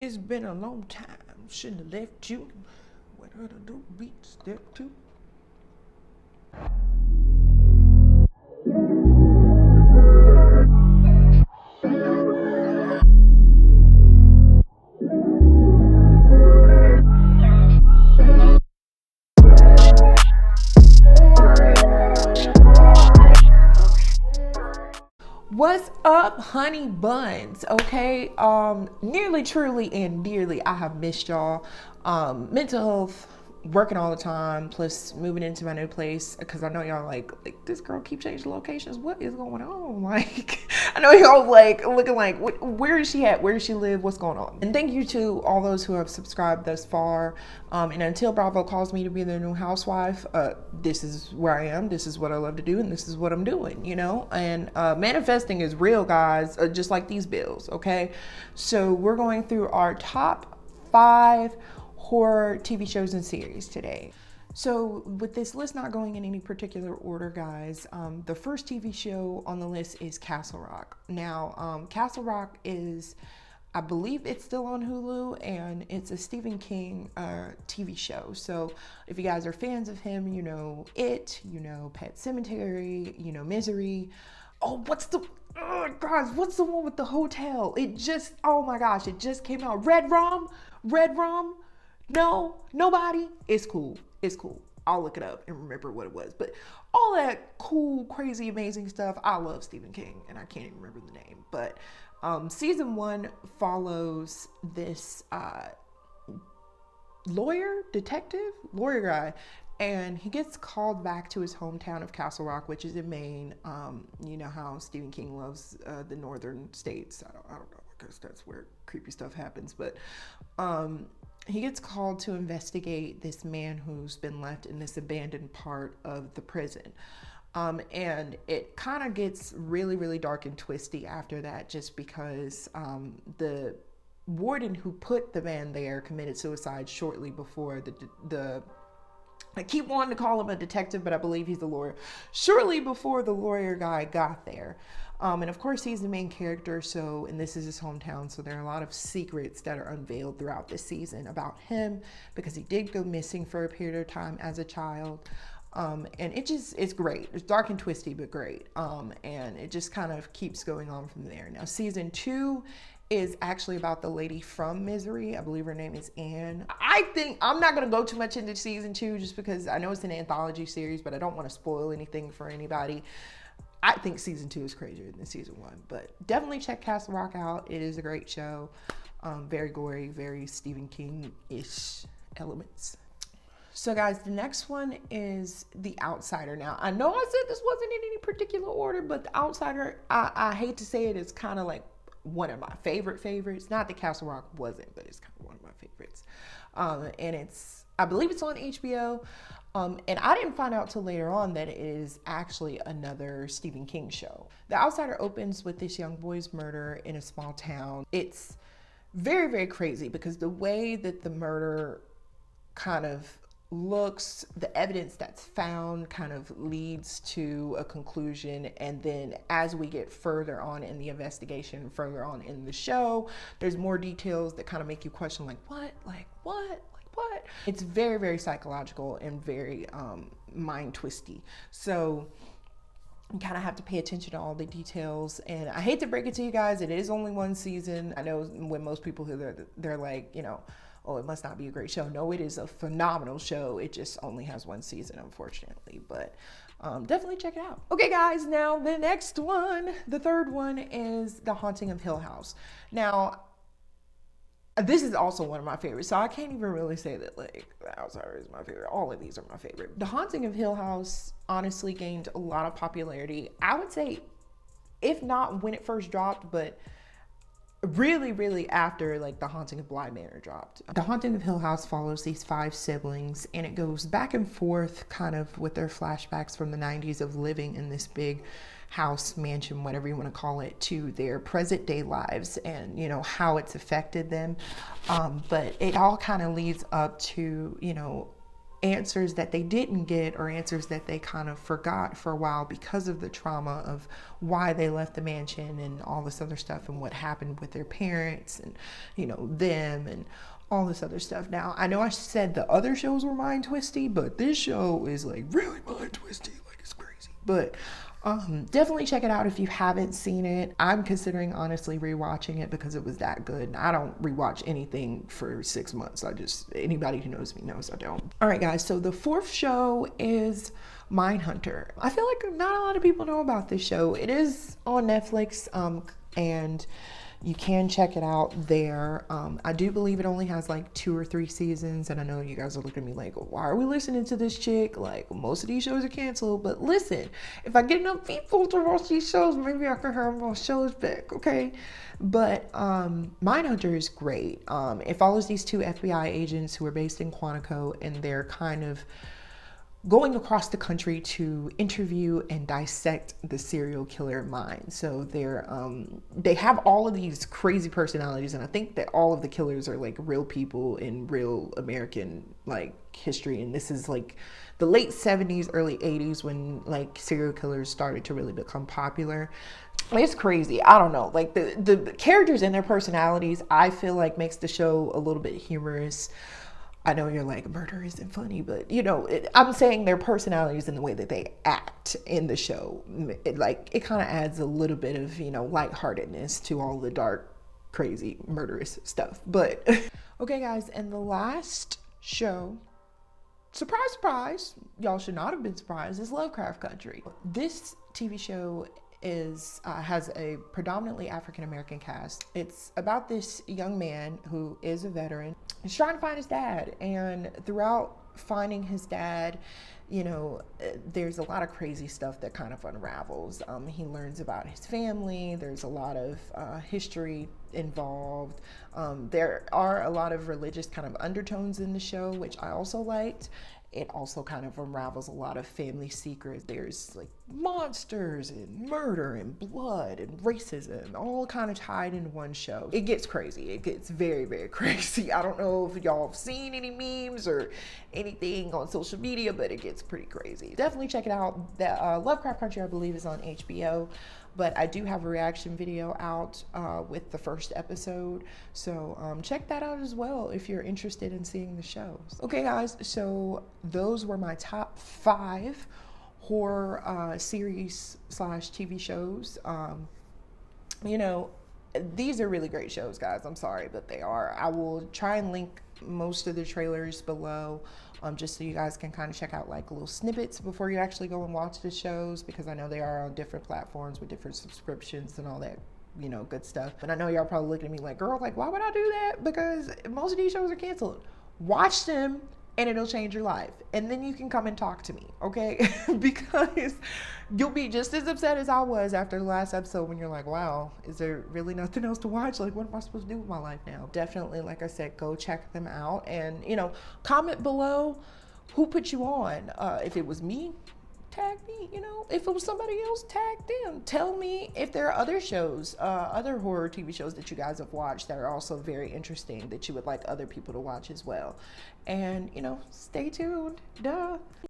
It's been a long time. Shouldn't have left you. What other do beat step two? What's up, honey buns? Okay, nearly, truly, and dearly, I have missed y'all. Mental health, working all the time, plus moving into my new place because I know y'all like this girl keep changing locations. What is going on? Like, I know y'all like looking like, where is she at? Where does she live? What's going on? And thank you to all those who have subscribed thus far. And until Bravo calls me to be their new housewife, this is where I am. This is what I love to do, and this is what I'm doing. You know, and manifesting is real, guys. Just like these bills. Okay, so we're going through our top 5 horror TV shows and series today. So with this list not going in any particular order, guys, the first TV show on the list is Castle Rock. Now, Castle Rock is, I believe it's still on Hulu, and it's a Stephen King TV show. So if you guys are fans of him, you know It, you know Pet Sematary, you know Misery. Oh, what's the one with the hotel? It just, oh my gosh, it just came out. Red Rum? Red Rum? No, nobody. It's cool. It's cool. I'll look it up and remember what it was. But all that cool, crazy, amazing stuff. I love Stephen King, and I can't even remember the name. But season 1 follows this lawyer guy, and he gets called back to his hometown of Castle Rock, which is in Maine. You know how Stephen King loves the northern states. I don't know, because that's where creepy stuff happens. But he gets called to investigate this man who's been left in this abandoned part of the prison. And it kind of gets really, really dark and twisty after that, just because the warden who put the man there committed suicide shortly before the I keep wanting to call him a detective, but I believe he's a lawyer. Shortly before the lawyer guy got there. And of course, he's the main character, and this is his hometown, so there are a lot of secrets that are unveiled throughout this season about him, because he did go missing for a period of time as a child. And it's great. It's dark and twisty, but great. And it just kind of keeps going on from there. Now, season 2 is actually about the lady from Misery. I believe her name is Anne. I think I'm not going to go too much into season 2 just because I know it's an anthology series, but I don't want to spoil anything for anybody. I think season 2 is crazier than season 1, but definitely check Castle Rock out. It is a great show. Very gory, very Stephen King-ish elements. So guys, the next one is The Outsider. Now, I know I said this wasn't in any particular order, but The Outsider, I hate to say it, is kind of like one of my favorites. Not that Castle Rock wasn't, but it's kind of one of my favorites. And I believe it's on HBO. And I didn't find out till later on that it is actually another Stephen King show. The Outsider opens with this young boy's murder in a small town. It's very, very crazy because the way that the murder kind of looks, the evidence that's found kind of leads to a conclusion, and then as we get further on in the investigation, further on in the show, there's more details that kind of make you question, like what. It's very, very psychological and very mind twisty, so you kind of have to pay attention to all the details. And I hate to break it to you guys, it is only one season. I know when most people hear they're like, you know, oh, it must not be a great show. No, it is a phenomenal show. It just only has one season, unfortunately. But definitely check it out. Okay, guys, now the next one, the third one, is The Haunting of Hill House. Now, this is also one of my favorites, so I can't even really say that like The Outsider is my favorite. All of these are my favorite. The Haunting of Hill House honestly gained a lot of popularity. I would say, if not when it first dropped, but really, really after like The Haunting of Bly Manor dropped. The Haunting of Hill House follows these 5 siblings, and it goes back and forth kind of with their flashbacks from the 90s of living in this big house, mansion, whatever you want to call it, to their present day lives and, you know, how it's affected them. But it all kind of leads up to, you know, answers that they didn't get, or answers that they kind of forgot for a while because of the trauma of why they left the mansion and all this other stuff, and what happened with their parents and, you know, them and all this other stuff. Now, I know I said the other shows were mind twisty, but this show is like really mind twisty, like it's crazy. But definitely check it out if you haven't seen it. I'm considering honestly rewatching it because it was that good. I don't rewatch anything for 6 months. Anybody who knows me knows I don't. All right, guys. So the fourth show is Mindhunter. I feel like not a lot of people know about this show. It is on Netflix, and you can check it out there. I do believe it only has like 2 or 3 seasons, and I know you guys are looking at me like, why are we listening to this chick? Like, most of these shows are canceled. But listen, if I get enough people to watch these shows, maybe I can have more shows back, okay? But Mindhunter is great. It follows these 2 FBI agents who are based in Quantico, and they're kind of going across the country to interview and dissect the serial killer mind. So they have all of these crazy personalities, and I think that all of the killers are like real people in real American like history. And this is like the late 70s, early 80s when like serial killers started to really become popular. It's crazy. I don't know. Like the characters and their personalities, I feel like makes the show a little bit humorous. I know you're like, murder isn't funny, but you know, I'm saying their personalities and the way that they act in the show, it kind of adds a little bit of, you know, lightheartedness to all the dark, crazy, murderous stuff. But okay, guys, and the last show, surprise, surprise, y'all should not have been surprised, is Lovecraft Country. This TV show has a predominantly African American cast. It's about this young man who is a veteran. He's trying to find his dad, and throughout finding his dad, you know, there's a lot of crazy stuff that kind of unravels. He learns about his family. There's a lot of history involved. There are a lot of religious kind of undertones in the show, which I also liked. It also kind of unravels a lot of family secrets. There's like monsters and murder and blood and racism, all kind of tied in one show. It gets crazy. It gets very, very crazy. I don't know if y'all have seen any memes or anything on social media, but it gets pretty crazy. Definitely check it out. The Lovecraft Country, I believe, is on HBO. But I do have a reaction video out with the first episode. So check that out as well if you're interested in seeing the shows. Okay, guys, so those were my top 5 horror series / TV shows. You know, these are really great shows, guys. I'm sorry, but they are. I will try and link most of the trailers below, just so you guys can kind of check out like little snippets before you actually go and watch the shows, because I know they are on different platforms with different subscriptions and all that, you know, good stuff. But I know y'all probably looking at me like, girl, like, why would I do that? Because most of these shows are canceled. Watch them and it'll change your life. And then you can come and talk to me, okay? Because you'll be just as upset as I was after the last episode when you're like, wow, is there really nothing else to watch? Like, what am I supposed to do with my life now? Definitely, like I said, go check them out. And, you know, comment below who put you on. If it was me, tag me. You know, if it was somebody else, tag them. Tell me if there are other shows, other horror TV shows that you guys have watched that are also very interesting that you would like other people to watch as well. And, you know, stay tuned. Duh.